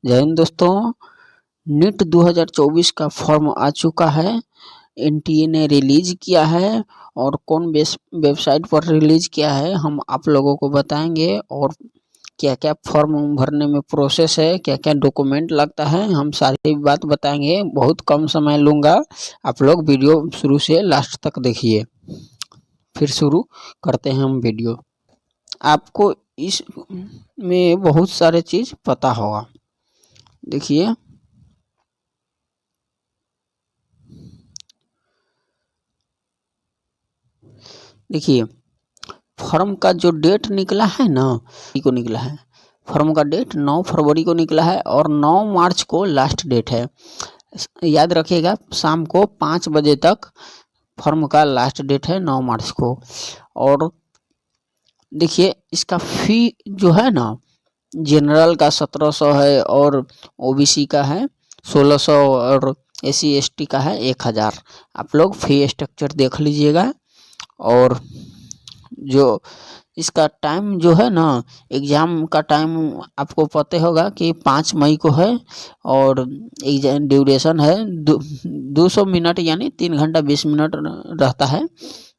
जय हिंद दोस्तों। नीट 2024 का फॉर्म आ चुका है। एनटीए ने रिलीज किया है और कौन वेबसाइट पर रिलीज किया है हम आप लोगों को बताएंगे। और क्या क्या फॉर्म भरने में प्रोसेस है, क्या क्या डॉक्यूमेंट लगता है, हम सारी बात बताएंगे। बहुत कम समय लूँगा, आप लोग वीडियो शुरू से लास्ट तक देखिए। फिर शुरू करते हैं हम वीडियो। आपको इस में बहुत सारे चीज़ पता होगा। देखिए, फॉर्म का जो डेट निकला है ना, को निकला है फॉर्म का डेट 9 फरवरी को निकला है और 9 मार्च को लास्ट डेट है। याद रखिएगा, शाम को 5 बजे तक फॉर्म का लास्ट डेट है, 9 मार्च को। और देखिए, इसका फी जो है ना, जनरल का 1700 है और ओबीसी का है 1600 और एससी एसटी का है 1000। आप लोग फी स्ट्रक्चर देख लीजिएगा। और जो इसका टाइम जो है ना, एग्ज़ाम का टाइम आपको पता होगा कि 5 मई को है और एग्जाम ड्यूरेशन है 200 मिनट, यानी 3 घंटा 20 मिनट रहता है।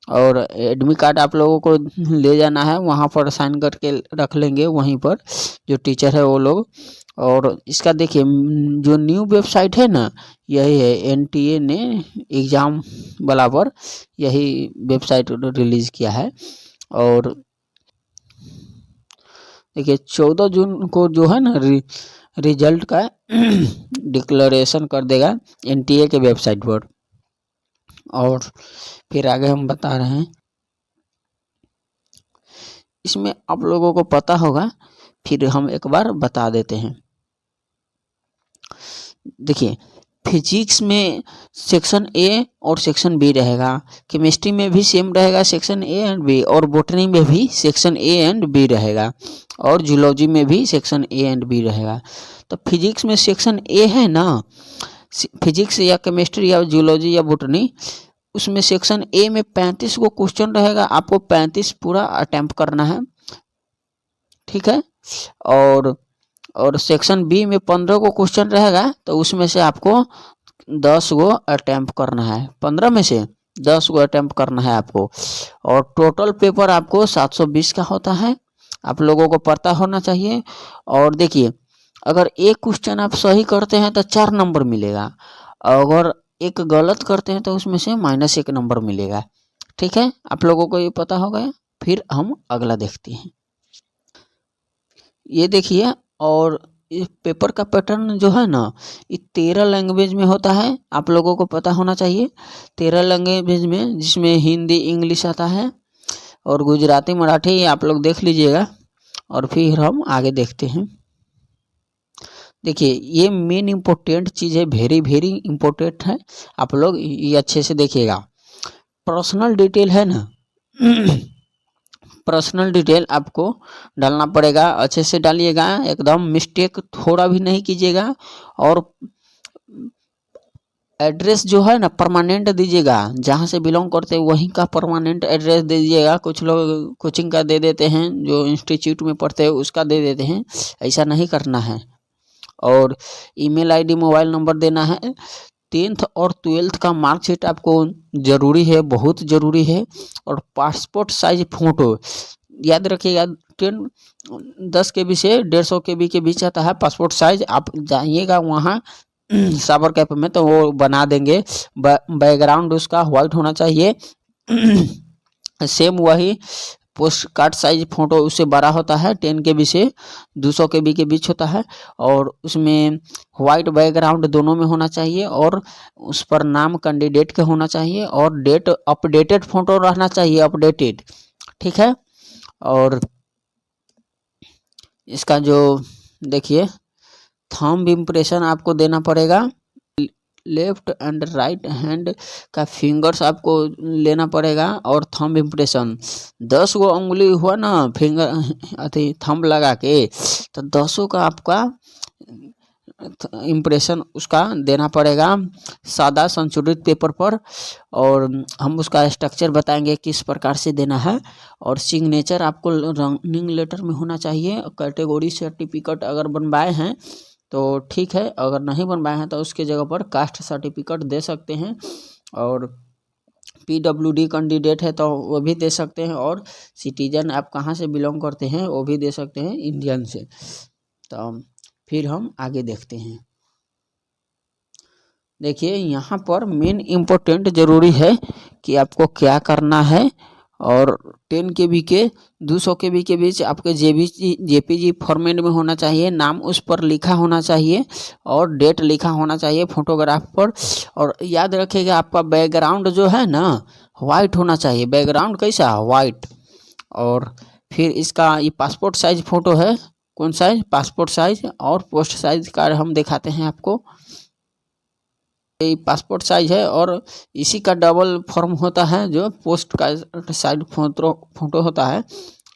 और एडमिट कार्ड आप लोगों को ले जाना है, वहाँ पर साइन करके रख लेंगे वहीं पर जो टीचर है वो लोग। और इसका देखिए, जो न्यू वेबसाइट है ना, यही है। एनटीए ने एग्ज़ाम वाला पर यही वेबसाइट रिलीज़ किया है। और देखिए, 14 जून को जो है ना रिजल्ट का डिक्लेरेशन कर देगा एनटीए के वेबसाइट पर। और फिर आगे हम बता रहे हैं, इसमें आप लोगों को पता होगा, फिर हम एक बार बता देते हैं। देखिए, फिजिक्स में सेक्शन ए और सेक्शन बी रहेगा, केमिस्ट्री में भी सेम रहेगा सेक्शन ए एंड बी, और बॉटनी में भी सेक्शन ए एंड बी रहेगा, और जूलॉजी में भी सेक्शन ए एंड बी रहेगा। तो फिजिक्स में सेक्शन ए है ना, फिजिक्स या केमिस्ट्री या जूलॉजी या बॉटनी, उसमें सेक्शन ए में 35 को क्वेश्चन रहेगा, आपको 35 पूरा अटेम्प्ट करना है, ठीक है। और सेक्शन बी में 15 को क्वेश्चन रहेगा, तो उसमें से आपको 10 को अटेम्प्ट करना है, 15 में से 10 को अटेम्प्ट करना है आपको। और टोटल पेपर आपको 720 का होता है, आप लोगों को पता होना चाहिए। और देखिए, अगर एक क्वेश्चन आप सही करते हैं तो 4 नंबर मिलेगा, अगर एक गलत करते हैं तो उसमें से -1 नंबर मिलेगा, ठीक है। आप लोगों को ये पता होगा। फिर हम अगला देखते हैं। ये देखिए, और इस पेपर का पैटर्न जो है ना, ये 13 लैंग्वेज में होता है, आप लोगों को पता होना चाहिए। 13 लैंग्वेज में, जिसमें हिंदी इंग्लिश आता है और गुजराती मराठी, आप लोग देख लीजिएगा। और फिर हम आगे देखते हैं। देखिए, ये मेन इम्पोर्टेंट चीज़ है, वेरी वेरी इम्पोर्टेंट है, आप लोग ये अच्छे से देखिएगा। पर्सनल डिटेल है ना, पर्सनल डिटेल आपको डालना पड़ेगा, अच्छे से डालिएगा, एकदम मिस्टेक थोड़ा भी नहीं कीजिएगा। और एड्रेस जो है ना, परमानेंट दीजिएगा, जहाँ से बिलोंग करते हैं वहीं का परमानेंट एड्रेस दे दीजिएगा। कुछ लोग कोचिंग का दे देते हैं, जो इंस्टीट्यूट में पढ़ते हैं उसका दे देते हैं, ऐसा नहीं करना है। और ईमेल आईडी, मोबाइल नंबर देना है। 10th और 12th का मार्कशीट आपको ज़रूरी है, बहुत ज़रूरी है। और पासपोर्ट साइज फ़ोटो, याद रखिएगा, 10 KB से 150 KB के बीच आता है पासपोर्ट साइज। आप जाइएगा वहाँ साबर कैफे में, तो वो बना देंगे। बैकग्राउंड उसका वाइट होना चाहिए। सेम वही पोस्ट कार्ड साइज फ़ोटो उससे बड़ा होता है, 10 KB से 200 KB के बीच होता है। और उसमें वाइट बैकग्राउंड दोनों में होना चाहिए, और उस पर नाम कैंडिडेट के होना चाहिए, और डेट अपडेटेड फ़ोटो रहना चाहिए, अपडेटेड, ठीक है। और इसका जो देखिए, थंब इम्प्रेशन आपको देना पड़ेगा, लेफ्ट एंड राइट हैंड का फिंगर्स आपको लेना पड़ेगा। और थंब इम्प्रेशन 10 गो उंगली हुआ ना, फिंगर अथी थंब लगा के, तो 10 का आपका इम्प्रेशन उसका देना पड़ेगा, सादा संशोधित पेपर पर। और हम उसका स्ट्रक्चर बताएंगे किस प्रकार से देना है। और सिग्नेचर आपको रनिंग लेटर में होना चाहिए। कैटेगरी सर्टिफिकेट अगर बनवाए हैं तो ठीक है, अगर नहीं बनवाए हैं तो उसके जगह पर कास्ट सर्टिफिकेट दे सकते हैं, और PWD कैंडिडेट है तो वो भी दे सकते हैं, और सिटीजन आप कहाँ से बिलोंग करते हैं वो भी दे सकते हैं, इंडियन से। तो फिर हम आगे देखते हैं। देखिए यहाँ पर मेन इम्पोर्टेंट ज़रूरी है कि आपको क्या करना है, और 10 KB के 200 KB के बीच आपके JPG फॉर्मेट में होना चाहिए, नाम उस पर लिखा होना चाहिए और डेट लिखा होना चाहिए फोटोग्राफ पर। और याद रखिएगा आपका बैकग्राउंड जो है ना वाइट होना चाहिए, बैकग्राउंड कैसा वाइट। और फिर इसका ये पासपोर्ट साइज फ़ोटो है, कौन साइज, पासपोर्ट साइज, और पोस्ट साइज का हम दिखाते हैं आपको। ये पासपोर्ट साइज है, और इसी का डबल फॉर्म होता है जो पोस्ट का साइड फोटो होता है,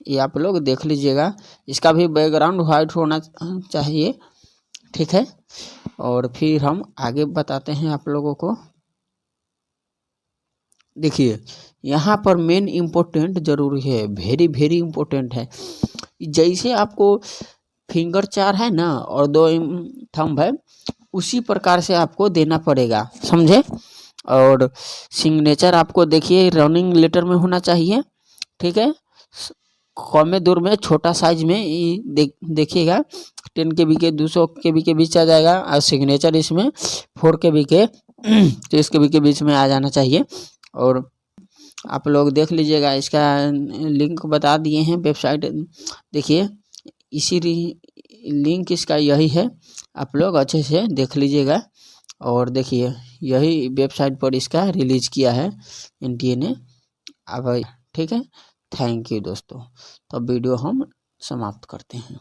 ये आप लोग देख लीजिएगा। इसका भी बैकग्राउंड वाइट होना चाहिए, ठीक है। और फिर हम आगे बताते हैं आप लोगों को। देखिए यहाँ पर मेन इम्पोर्टेंट जरूरी है, वेरी इम्पोर्टेंट है। जैसे आपको फिंगर 4 है ना और 2 थंब है, उसी प्रकार से आपको देना पड़ेगा, समझे। और सिग्नेचर आपको देखिए रनिंग लेटर में होना चाहिए, ठीक है। कम दूर में छोटा साइज में देखिएगा 10 KB के 200 KB के बीच आ जाएगा, और सिग्नेचर इसमें 4 KB के 30 KB के बीच में आ जाना चाहिए। और आप लोग देख लीजिएगा, इसका लिंक बता दिए हैं वेबसाइट, देखिए इसी लिंक इसका यही है, आप लोग अच्छे से देख लीजिएगा। और देखिए यही वेबसाइट पर इसका रिलीज किया है NTA ने। अब ठीक है, थैंक यू दोस्तों। तो वीडियो हम समाप्त करते हैं।